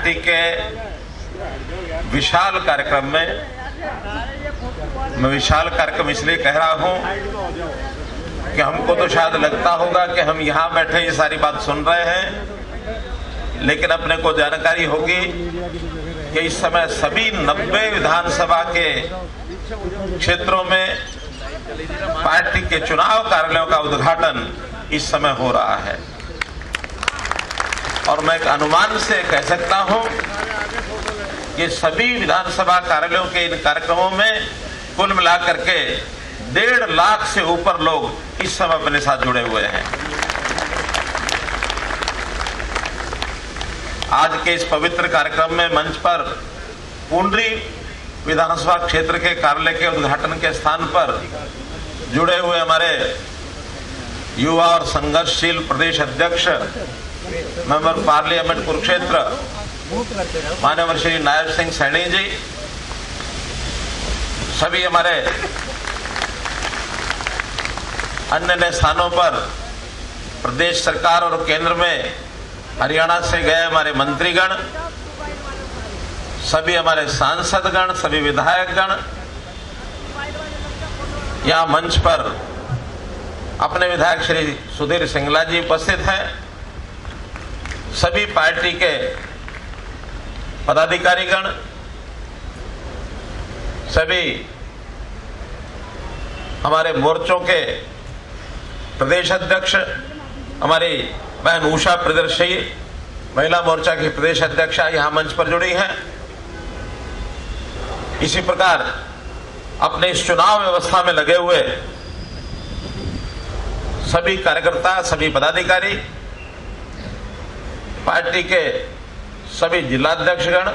Party के विशाल कार्यक्रम में, मैं विशाल कार्यक्रम इसलिए कह रहा हूं कि हमको तो शायद लगता होगा कि हम यहां बैठे ये सारी बात सुन रहे हैं, लेकिन अपने को जानकारी होगी कि इस समय सभी 90 विधानसभा के क्षेत्रों में पार्टी के चुनाव कार्यालयों का उद्घाटन इस समय हो रहा है। और मैं एक अनुमान से कह सकता हूं कि सभी विधानसभा कार्यालयों के इन कार्यक्रमों में कुल मिलाकर के 1.5 लाख से ऊपर लोग इस समय अपने साथ जुड़े हुए हैं। आज के इस पवित्र कार्यक्रम में मंच पर पुंडरी विधानसभा क्षेत्र के कार्यालय के उद्घाटन के स्थान पर जुड़े हुए हमारे युवा और संघर्षशील प्रदेश अध्यक्ष मेंबर पार्लियामेंट कुरुक्षेत्र माननीय श्री नायब सिंह सैनी जी, सभी हमारे अन्य स्थानों पर प्रदेश सरकार और केंद्र में हरियाणा से गए हमारे मंत्रीगण, सभी हमारे सांसदगण, सभी विधायकगण, यहां मंच पर अपने विधायक श्री सुधीर सिंगला जी उपस्थित हैं, सभी पार्टी के पदाधिकारीगण, सभी हमारे मोर्चों के प्रदेश अध्यक्ष, हमारी बहन उषा प्रियदर्शी महिला मोर्चा की प्रदेश अध्यक्षा यहां मंच पर जुड़ी हैं। इसी प्रकार अपने इस चुनाव व्यवस्था में लगे हुए सभी कार्यकर्ता, सभी पदाधिकारी, पार्टी के सभी जिलाध्यक्षगण,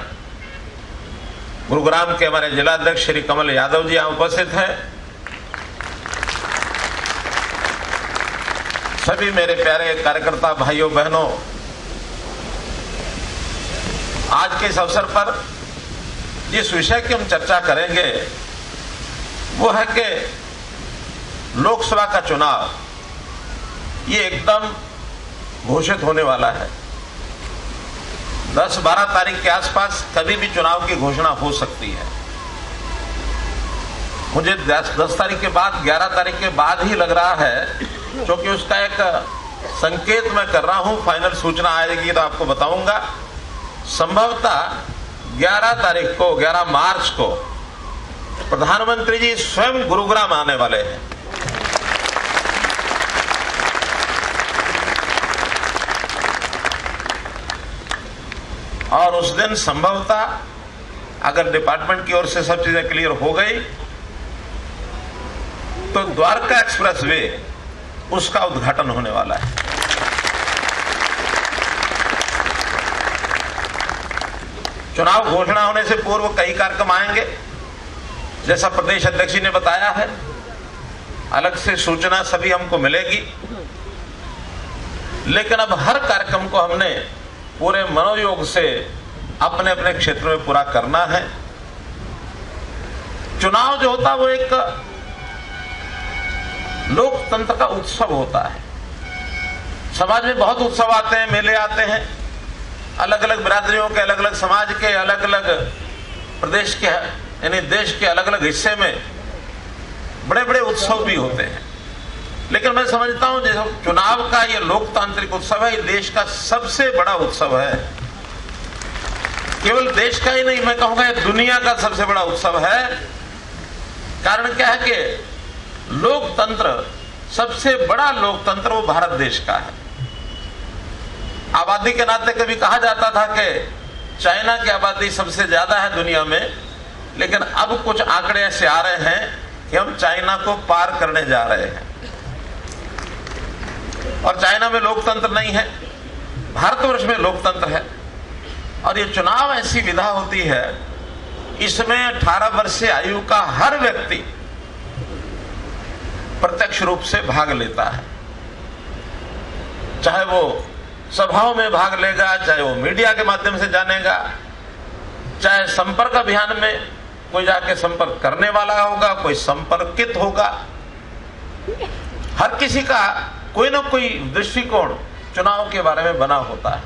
गुरुग्राम के हमारे जिलाध्यक्ष श्री कमल यादव जी यहां उपस्थित हैं, सभी मेरे प्यारे कार्यकर्ता भाइयों बहनों, आज के इस अवसर पर जिस विषय की हम चर्चा करेंगे वो है कि लोकसभा का चुनाव ये एकदम घोषित होने वाला है। 10-12 तारीख के आसपास कभी भी चुनाव की घोषणा हो सकती है। मुझे 10 तारीख के बाद, 11 तारीख के बाद ही लग रहा है, क्योंकि उसका एक संकेत मैं कर रहा हूं। फाइनल सूचना आएगी तो आपको बताऊंगा। संभवतः 11 तारीख को, 11 मार्च को प्रधानमंत्री जी स्वयं गुरुग्राम आने वाले हैं। और उस दिन संभवतः अगर डिपार्टमेंट की ओर से सब चीजें क्लियर हो गई तो द्वारका एक्सप्रेसवे उसका उद्घाटन होने वाला है। चुनाव घोषणा होने से पूर्व कई कार्यक्रम आएंगे, जैसा प्रदेश अध्यक्ष जी ने बताया है। अलग से सूचना सभी हमको मिलेगी, लेकिन अब हर कार्यक्रम को हमने पूरे मनोयोग से अपने अपने क्षेत्र में पूरा करना है। चुनाव जो होता है वो एक लोकतंत्र का उत्सव होता है। समाज में बहुत उत्सव आते हैं, मेले आते हैं, अलग अलग बिरादरियों के, अलग अलग समाज के, अलग अलग प्रदेश के यानी देश के अलग अलग हिस्से में बड़े बड़े उत्सव भी होते हैं। लेकिन मैं समझता हूं जैसे चुनाव का ये लोकतांत्रिक उत्सव है, ये देश का सबसे बड़ा उत्सव है। केवल देश का ही नहीं, मैं कहूंगा ये दुनिया का सबसे बड़ा उत्सव है। कारण क्या है कि लोकतंत्र, सबसे बड़ा लोकतंत्र वो भारत देश का है। आबादी के नाते कभी कहा जाता था कि चाइना की आबादी सबसे ज्यादा है दुनिया में, लेकिन अब कुछ आंकड़े ऐसे आ रहे हैं कि हम चाइना को पार करने जा रहे हैं। और चाइना में लोकतंत्र नहीं है, भारतवर्ष में लोकतंत्र है। और ये चुनाव ऐसी विधा होती है, इसमें 18 वर्ष से आयु का हर व्यक्ति प्रत्यक्ष रूप से भाग लेता है। चाहे वो सभाओं में भाग लेगा, चाहे वो मीडिया के माध्यम से जानेगा, चाहे संपर्क अभियान में कोई जाके संपर्क करने वाला होगा, कोई संपर्कित होगा। हर किसी का कोई ना कोई दृष्टिकोण चुनाव के बारे में बना होता है।